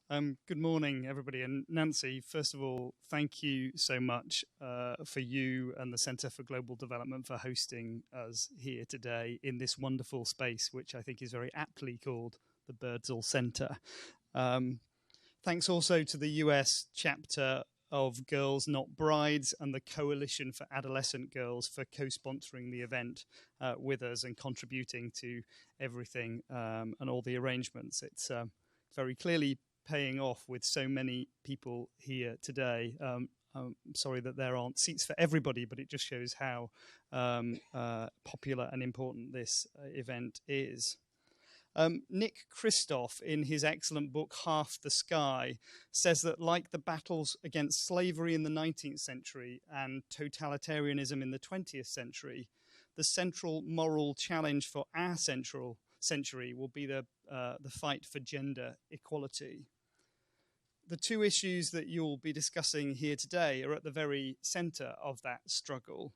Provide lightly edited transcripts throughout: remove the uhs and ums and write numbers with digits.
Good morning, everybody. And Nancy, first of all, thank you so much for you and the Centre for Global Development for hosting us here today in this wonderful space, which I think is very aptly called the Birdsall Centre. Thanks also to the US chapter of Girls Not Brides and the Coalition for Adolescent Girls for co-sponsoring the event with us and contributing to everything and all the arrangements. It's very clearly paying off with so many people here today. I'm sorry that there aren't seats for everybody, but it just shows how popular and important this event is. Nick Kristof, in his excellent book Half the Sky, says that like the battles against slavery in the 19th century and totalitarianism in the 20th century, the central moral challenge for our century will be the fight for gender equality. The two issues that you'll be discussing here today are at the very centre of that struggle.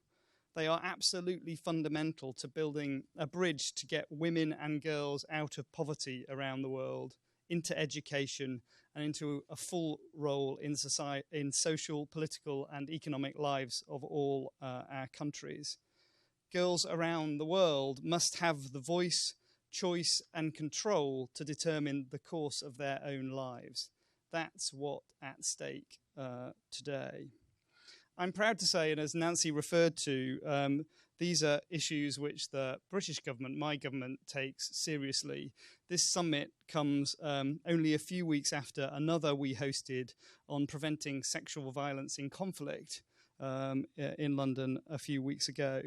They are absolutely fundamental to building a bridge to get women and girls out of poverty around the world, into education, and into a full role in society, in social, political, and economic lives of all our countries. Girls around the world must have the voice, choice, and control to determine the course of their own lives. That's what's at stake today. I'm proud to say, and as Nancy referred to, these are issues which the British government, my government, takes seriously. This summit comes only a few weeks after another we hosted on preventing sexual violence in conflict in London a few weeks ago.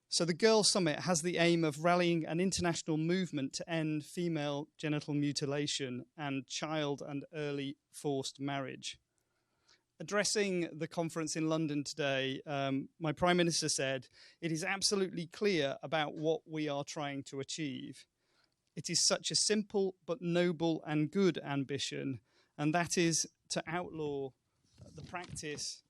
So the Girls' Summit has the aim of rallying an international movement to end female genital mutilation and child and early forced marriage. Addressing the conference in London today, my Prime Minister said, "It is absolutely clear about what we are trying to achieve. It is such a simple but noble and good ambition, and that is to outlaw the practice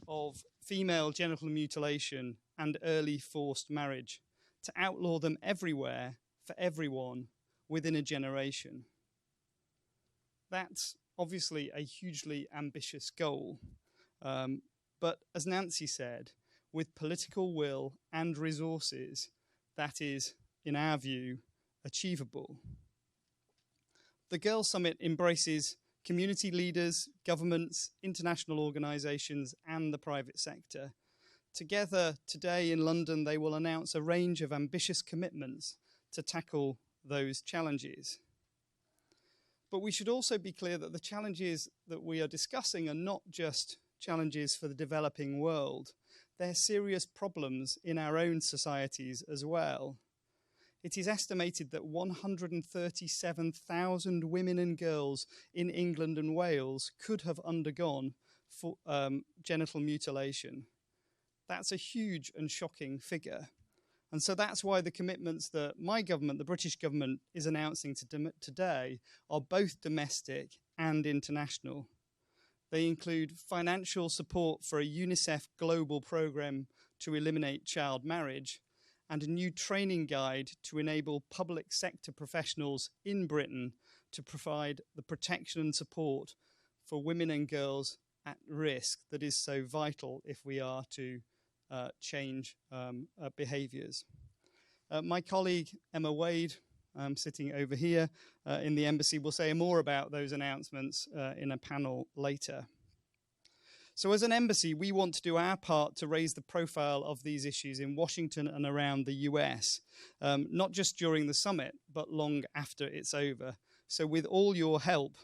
of female genital mutilation and early forced marriage, to outlaw them everywhere, for everyone, within a generation." That's obviously a hugely ambitious goal. But as Nancy said, with political will and resources, that is, in our view, achievable. The Girls' Summit embraces community leaders, governments, international organisations, and the private sector. Together today in London, they will announce a range of ambitious commitments to tackle those challenges. But we should also be clear that the challenges that we are discussing are not just challenges for the developing world. They're serious problems in our own societies as well. It is estimated that 137,000 women and girls in England and Wales could have undergone genital mutilation. That's a huge and shocking figure. And so that's why the commitments that my government, the British government, is announcing today are both domestic and international. They include financial support for a UNICEF global programme to eliminate child marriage and a new training guide to enable public sector professionals in Britain to provide the protection and support for women and girls at risk that is so vital if we are to change behaviours. My colleague Emma Wade, sitting over here in the embassy, will say more about those announcements in a panel later. So as an embassy, we want to do our part to raise the profile of these issues in Washington and around the US, not just during the summit, but long after it's over. So with all your help,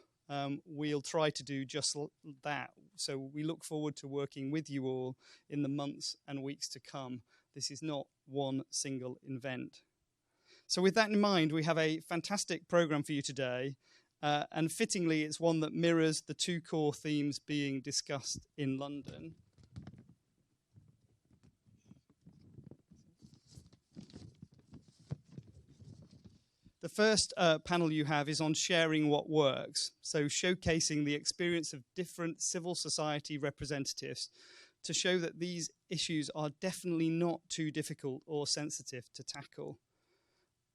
we'll try to do just that. So we look forward to working with you all in the months and weeks to come. This is not one single event. So with that in mind, we have a fantastic programme for you today. And fittingly, it's one that mirrors the two core themes being discussed in London. The first panel you have is on sharing what works, so showcasing the experience of different civil society representatives to show that these issues are definitely not too difficult or sensitive to tackle.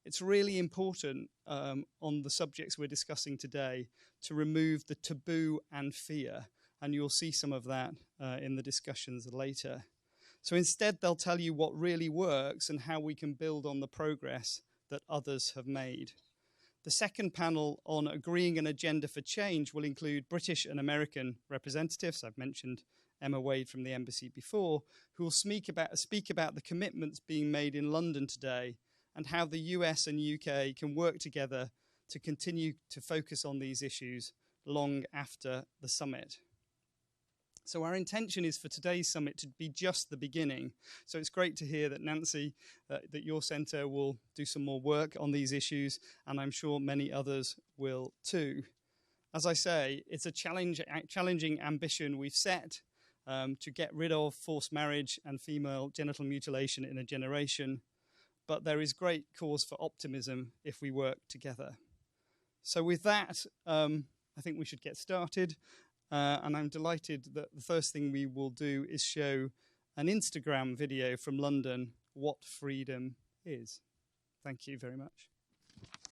It's really important on the subjects we're discussing today to remove the taboo and fear, and you'll see some of that in the discussions later. So instead, they'll tell you what really works and how we can build on the progress that others have made. The second panel on agreeing an agenda for change will include British and American representatives. I've mentioned Emma Wade from the embassy before, who will speak about the commitments being made in London today and how the US and UK can work together to continue to focus on these issues long after the summit. So our intention is for today's summit to be just the beginning. So it's great to hear that Nancy, that your centre will do some more work on these issues, and I'm sure many others will too. As I say, it's a challenging ambition we've set to get rid of forced marriage and female genital mutilation in a generation, but there is great cause for optimism if we work together. So with that, I think we should get started. And I'm delighted that the first thing we will do is show an Instagram video from London, What Freedom Is. Thank you very much.